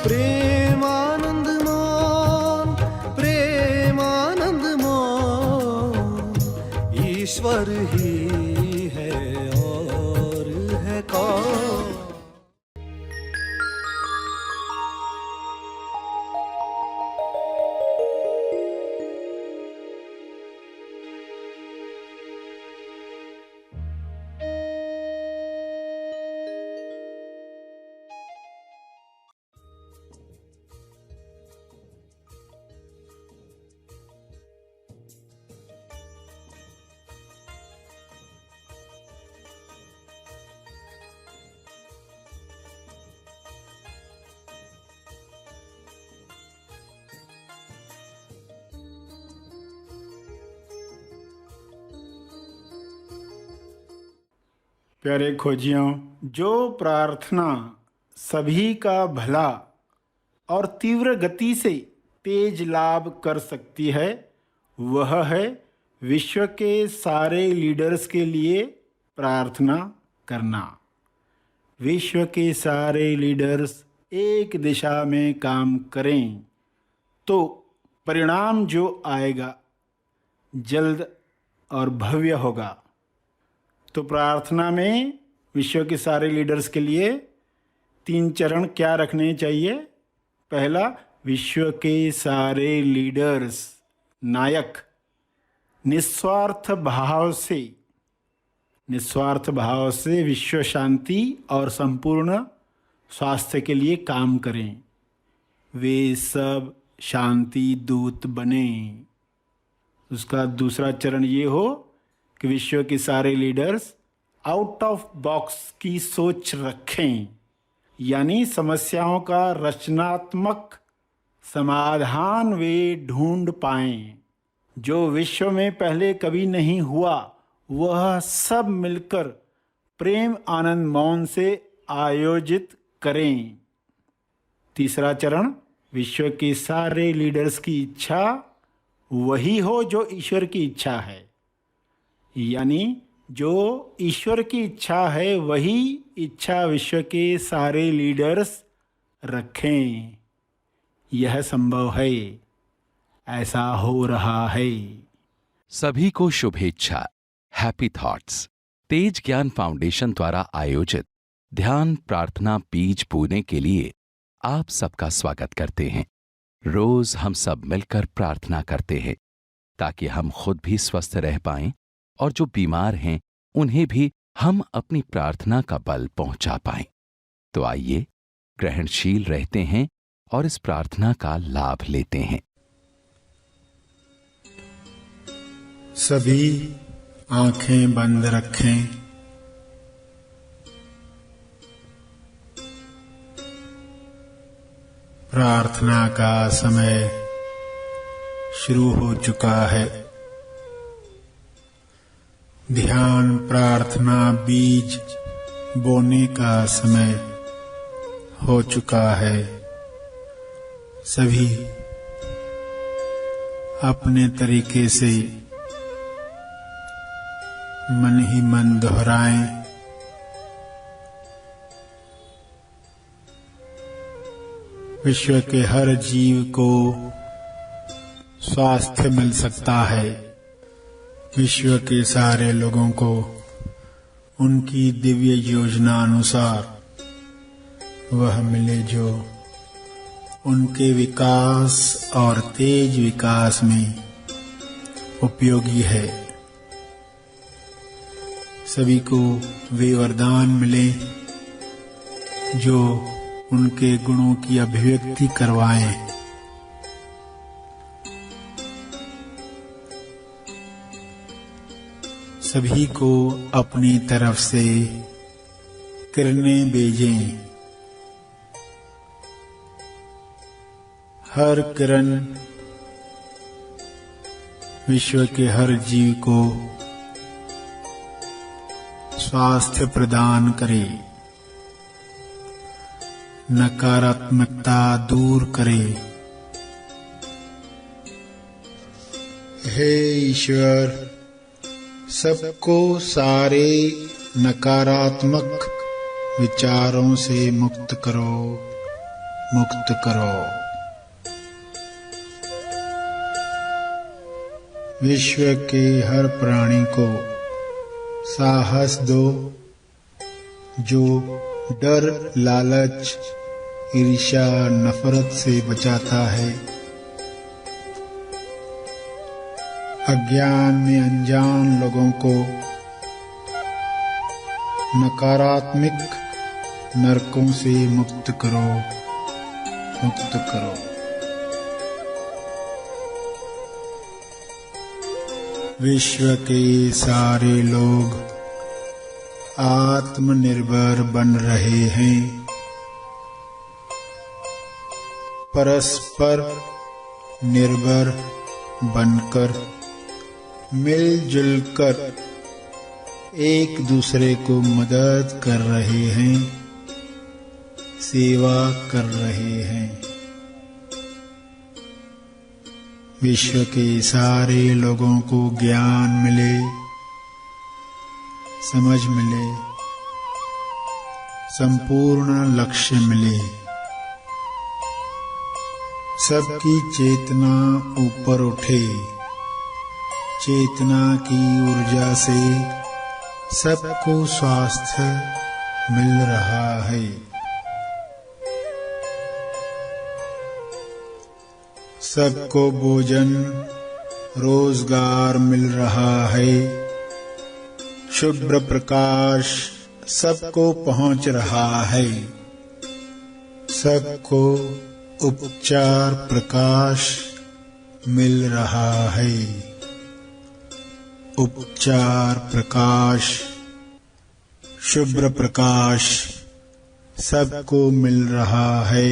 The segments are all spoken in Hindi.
प्रेमानंद मोहन, प्रेमानंद मोहन, ईश्वर ही है और है कौन। प्यारे खोजियों, जो प्रार्थना सभी का भला और तीव्र गति से तेज लाभ कर सकती है, वह है विश्व के सारे लीडर्स के लिए प्रार्थना करना। विश्व के सारे लीडर्स एक दिशा में काम करें तो परिणाम जो आएगा जल्द और भव्य होगा। तो प्रार्थना में विश्व के सारे लीडर्स के लिए 3 चरण क्या रखने चाहिए? पहला, विश्व के सारे लीडर्स, नायक निस्वार्थ भाव से विश्व शांति और संपूर्ण स्वास्थ्य के लिए काम करें। वे सब शांति दूत बने। उसका दूसरा चरण ये हो कि विश्व के सारे लीडर्स आउट ऑफ बॉक्स की सोच रखें, यानी समस्याओं का रचनात्मक समाधान वे ढूंढ पाएं। जो विश्व में पहले कभी नहीं हुआ, वह सब मिलकर प्रेम आनंद मौन से आयोजित करें। तीसरा चरण, विश्व के सारे लीडर्स की इच्छा वही हो जो ईश्वर की इच्छा है, यानी जो ईश्वर की इच्छा है वही इच्छा विश्व के सारे लीडर्स रखें। यह संभव है, ऐसा हो रहा है। सभी को शुभेच्छा। हैप्पी थॉट्स तेज ज्ञान फाउंडेशन द्वारा आयोजित ध्यान प्रार्थना बीज बोने के लिए आप सबका स्वागत करते हैं। रोज हम सब मिलकर प्रार्थना करते हैं ताकि हम खुद भी स्वस्थ रह पाएं और जो बीमार हैं उन्हें भी हम अपनी प्रार्थना का बल पहुंचा पाएं। तो आइए ग्रहणशील रहते हैं और इस प्रार्थना का लाभ लेते हैं। सभी आंखें बंद रखें। प्रार्थना का समय शुरू हो चुका है। ध्यान प्रार्थना बीज बोने का समय हो चुका है। सभी अपने तरीके से मन ही मन दोहराएं, विश्व के हर जीव को स्वास्थ्य मिल सकता है। विश्व के सारे लोगों को उनकी दिव्य योजना अनुसार वह मिले जो उनके विकास और तेज विकास में उपयोगी है। सभी को वे वरदान मिले जो उनके गुणों की अभिव्यक्ति करवाएं। सभी को अपनी तरफ से किरणें भेजें। हर किरण विश्व के हर जीव को स्वास्थ्य प्रदान करे, नकारात्मकता दूर करे। हे ईश्वर, सबको सारे नकारात्मक विचारों से मुक्त करो। मुक्त करो। विश्व के हर प्राणी को साहस दो, जो डर, लालच, ईर्ष्या, नफरत से बचाता है। अज्ञान में अनजान लोगों को नकारात्मक नरकों से मुक्त करो, मुक्त करो। विश्व के सारे लोग आत्मनिर्भर बन रहे हैं। परस्पर निर्भर बनकर मिलजुल कर एक दूसरे को मदद कर रहे हैं, सेवा कर रहे हैं। विश्व के सारे लोगों को ज्ञान मिले, समझ मिले, संपूर्ण लक्ष्य मिले। सबकी चेतना ऊपर उठे। चेतना की ऊर्जा से सबको स्वास्थ्य मिल रहा है। सबको भोजन, रोजगार मिल रहा है। शुभ्र प्रकाश सबको पहुंच रहा है। सबको उपचार प्रकाश मिल रहा है। उपचार प्रकाश, शुभ्र प्रकाश सबको मिल रहा है।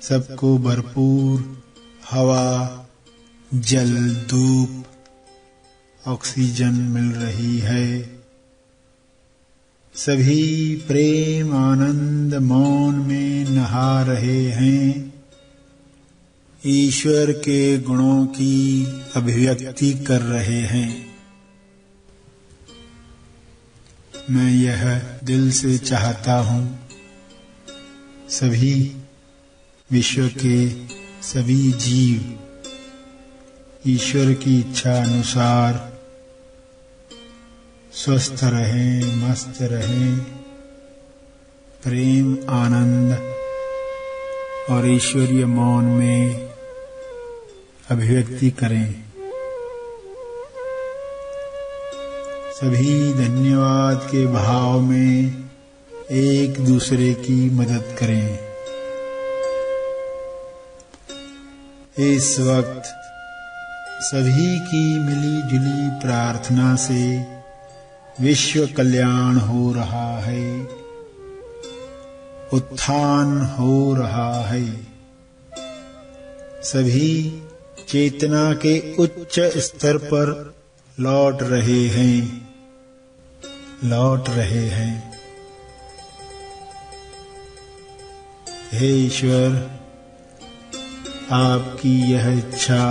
सबको भरपूर हवा, जल, धूप, ऑक्सीजन मिल रही है। सभी प्रेम, आनंद, मौन में नहा रहे हैं। ईश्वर के गुणों की अभिव्यक्ति कर रहे हैं। मैं यह दिल से चाहता हूँ, सभी विश्व के सभी जीव ईश्वर की इच्छा अनुसार स्वस्थ रहें, मस्त रहें, प्रेम, आनंद और ईश्वरीय मौन में अभिव्यक्ति करें। सभी धन्यवाद के भाव में एक दूसरे की मदद करें। इस वक्त सभी की मिली जुली प्रार्थना से विश्व कल्याण हो रहा है, उत्थान हो रहा है। सभी चेतना के उच्च स्तर पर लौट रहे हैं, लौट रहे हैं। हे ईश्वर, आपकी यह इच्छा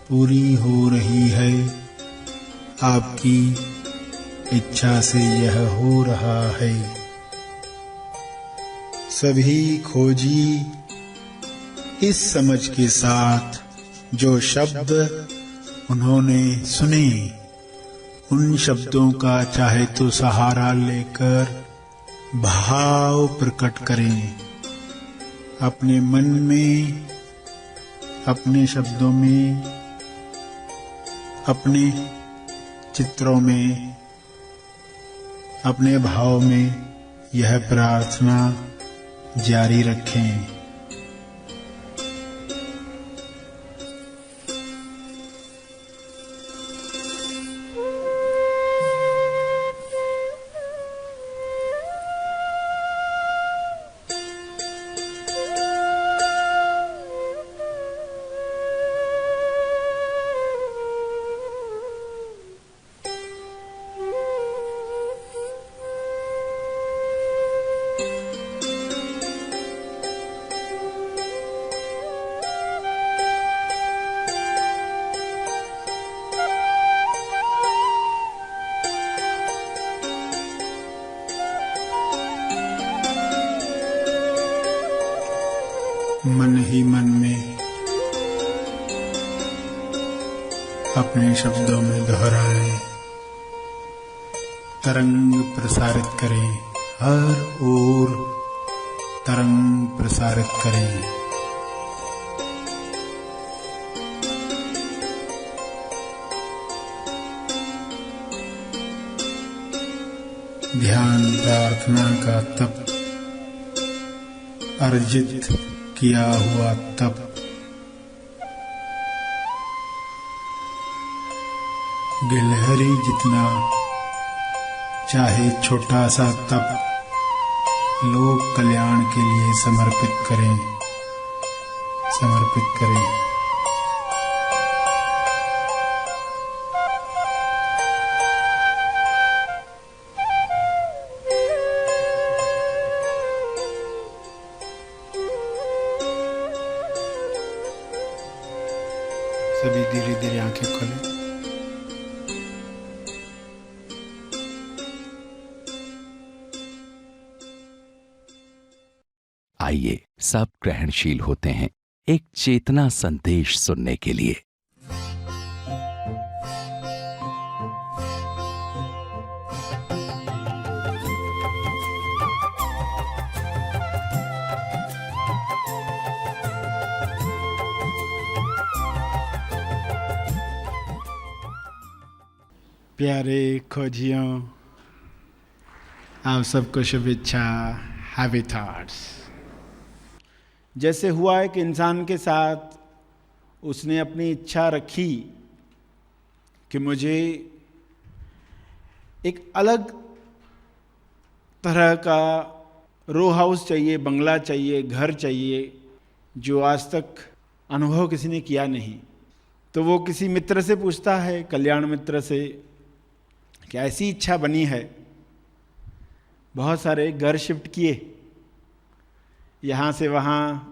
पूरी हो रही है। आपकी इच्छा से यह हो रहा है। सभी खोजी इस समझ के साथ जो शब्द उन्होंने सुने, उन शब्दों का चाहे तो सहारा लेकर भाव प्रकट करें। अपने मन में, अपने शब्दों में, अपने चित्रों में, अपने भाव में यह प्रार्थना जारी रखें। मन ही मन में अपने शब्दों में दोहराएं, तरंग प्रसारित करें, हर ओर तरंग प्रसारित करें। ध्यान प्रार्थना का तप, अर्जित किया हुआ तप, गिलहरी जितना चाहे छोटा सा तप लोक कल्याण के लिए समर्पित करें। सभी धीरे धीरे आंखें खोलें। आइए सब ग्रहणशील होते हैं एक चेतना संदेश सुनने के लिए। प्यारे खोजियों, आप सबको शुभेच्छा। Happy thoughts. जैसे हुआ है कि इंसान के साथ उसने अपनी इच्छा रखी कि मुझे एक अलग तरह का रो हाउस चाहिए, बंगला चाहिए, घर चाहिए, जो आज तक अनुभव किसी ने किया नहीं। तो वो किसी मित्र से पूछता है, कल्याण मित्र से, कि ऐसी इच्छा बनी है। बहुत सारे घर शिफ्ट किए, यहाँ से वहाँ,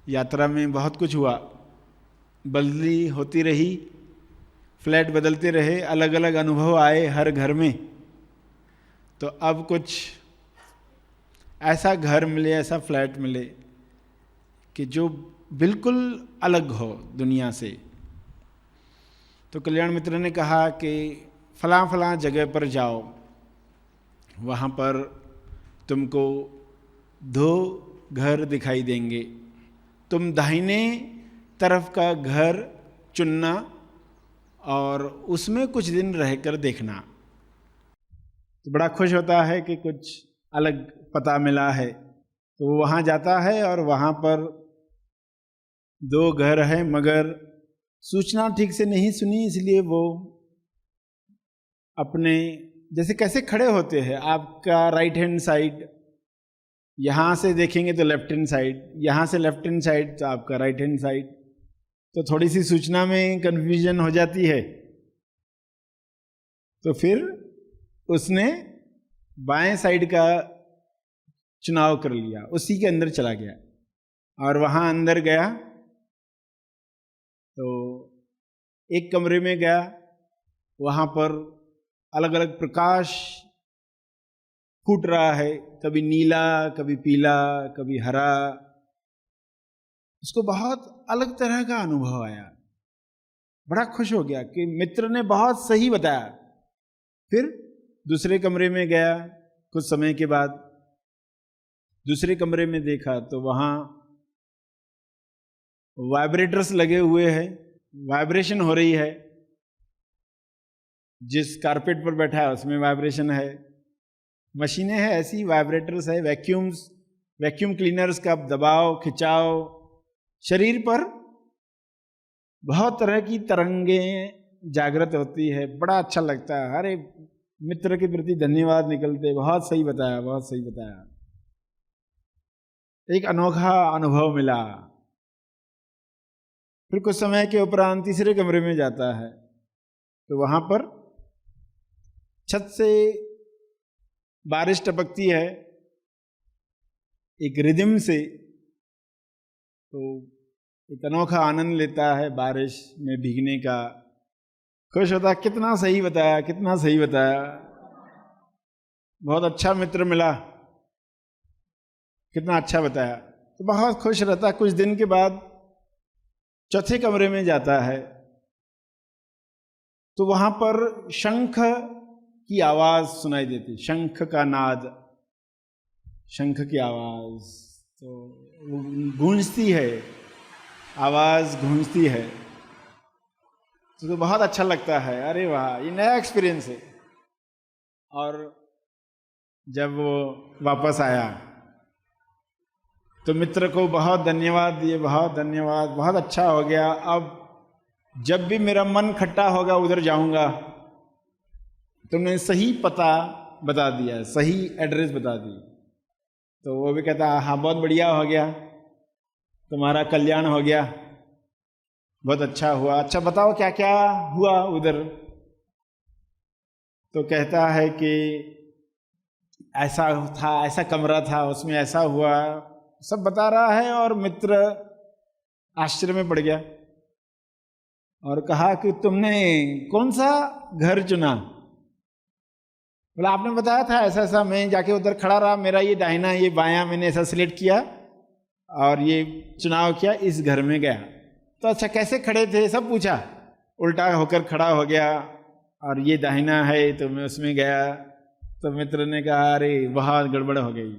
यात्रा में बहुत कुछ हुआ, बदली होती रही, फ्लैट बदलते रहे, अलग अलग अनुभव आए हर घर में। तो अब कुछ ऐसा घर मिले, ऐसा फ्लैट मिले कि जो बिल्कुल अलग हो दुनिया से। तो कल्याण मित्र ने कहा कि फलां फलां जगह पर जाओ, वहाँ पर तुमको 2 घर दिखाई देंगे, तुम दाहिने तरफ का घर चुनना और उसमें कुछ दिन रहकर देखना। तो बड़ा खुश होता है कि कुछ अलग पता मिला है। तो वो वहाँ जाता है और वहाँ पर 2 घर हैं, मगर सूचना ठीक से नहीं सुनी, इसलिए वो अपने जैसे कैसे खड़े होते हैं, आपका राइट हैंड साइड, यहाँ से देखेंगे तो लेफ्ट हैंड साइड, यहाँ से लेफ्ट हैंड साइड तो आपका राइट हैंड साइड। तो थोड़ी सी सूचना में कन्फ्यूजन हो जाती है। तो फिर उसने बाएं साइड का चुनाव कर लिया, उसी के अंदर चला गया और वहाँ अंदर गया तो एक कमरे में गया, वहाँ पर अलग अलग प्रकाश फूट रहा है, कभी नीला, कभी पीला, कभी हरा। उसको बहुत अलग तरह का अनुभव आया, बड़ा खुश हो गया कि मित्र ने बहुत सही बताया। फिर दूसरे कमरे में गया, कुछ समय के बाद दूसरे कमरे में देखा तो वहाँ वाइब्रेटर्स लगे हुए हैं, वाइब्रेशन हो रही है, जिस कारपेट पर बैठा है उसमें वाइब्रेशन है, मशीनें हैं ऐसी, वाइब्रेटर्स है, वैक्यूम क्लीनर्स का दबाव खिंचाव, शरीर पर बहुत तरह की तरंगें जागृत होती है। बड़ा अच्छा लगता है। अरे मित्र के प्रति धन्यवाद निकलते, बहुत सही बताया, बहुत सही बताया। एक अनोखा अनुभव मिला। फिर कुछ समय के उपरांत तीसरे कमरे में जाता है तो वहां पर छत से बारिश टपकती है एक रिदम से, तो एक अनोखा आनंद लेता है बारिश में भीगने का, खुश होता, कितना सही बताया, कितना सही बताया, बहुत अच्छा मित्र मिला, कितना अच्छा बताया। तो बहुत खुश रहता। कुछ दिन के बाद चौथे कमरे में जाता है तो वहां पर शंख की आवाज सुनाई देती, शंख का नाद, शंख की आवाज तो गूंजती है, आवाज गूंजती है। तो बहुत अच्छा लगता है, अरे वाह, ये नया एक्सपीरियंस है। और जब वो वापस आया तो मित्र को बहुत धन्यवाद दिए, बहुत धन्यवाद, बहुत अच्छा हो गया। अब जब भी मेरा मन खट्टा होगा उधर जाऊंगा। तुमने सही पता बता दिया, सही एड्रेस बता दी। तो वो भी कहता हाँ बहुत बढ़िया हो गया, तुम्हारा कल्याण हो गया, बहुत अच्छा हुआ। अच्छा बताओ क्या क्या हुआ उधर। तो कहता है कि ऐसा था, ऐसा कमरा था, उसमें ऐसा हुआ, सब बता रहा है। और मित्र आश्चर्य में पड़ गया और कहा कि तुमने कौन सा घर चुना। बोला आपने बताया था ऐसा ऐसा, मैं जाके उधर खड़ा रहा, मेरा ये दाहिना ये बायां मैंने ऐसा सिलेक्ट किया और ये चुनाव किया, इस घर में गया। तो अच्छा कैसे खड़े थे सब पूछा, उल्टा होकर खड़ा हो गया और ये दाहिना है तो मैं उसमें गया। तो मित्र ने कहा अरे बहुत गड़बड़ हो गई,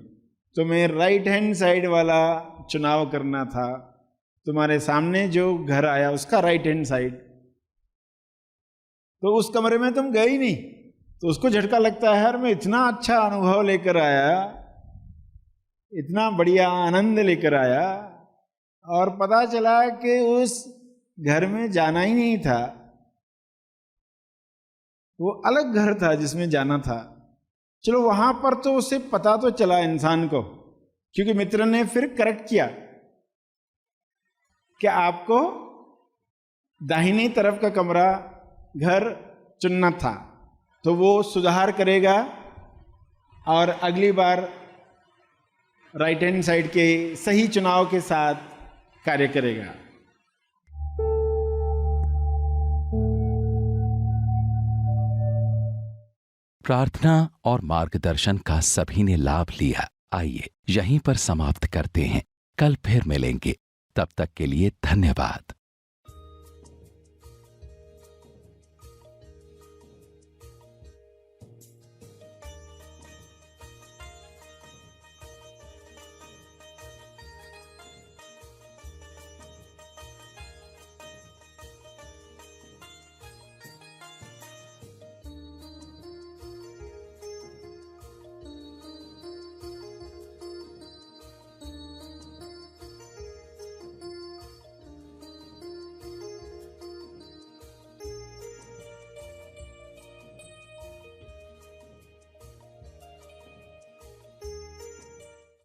तुम्हें राइट हैंड साइड वाला चुनाव करना था, तुम्हारे सामने जो घर आया उसका राइट हैंड साइड, तो उस कमरे में तुम गए ही नहीं। तो उसको झटका लगता है यार मैं इतना अच्छा अनुभव लेकर आया, इतना बढ़िया आनंद लेकर आया और पता चला कि उस घर में जाना ही नहीं था, वो अलग घर था जिसमें जाना था। चलो वहां पर तो उसे पता तो चला इंसान को, क्योंकि मित्र ने फिर करेक्ट किया कि आपको दाहिनी तरफ का कमरा घर चुनना था। तो वो सुधार करेगा और अगली बार राइट हैंड साइड के सही चुनाव के साथ कार्य करेगा। प्रार्थना और मार्गदर्शन का सभी ने लाभ लिया। आइए यहीं पर समाप्त करते हैं, कल फिर मिलेंगे। तब तक के लिए धन्यवाद।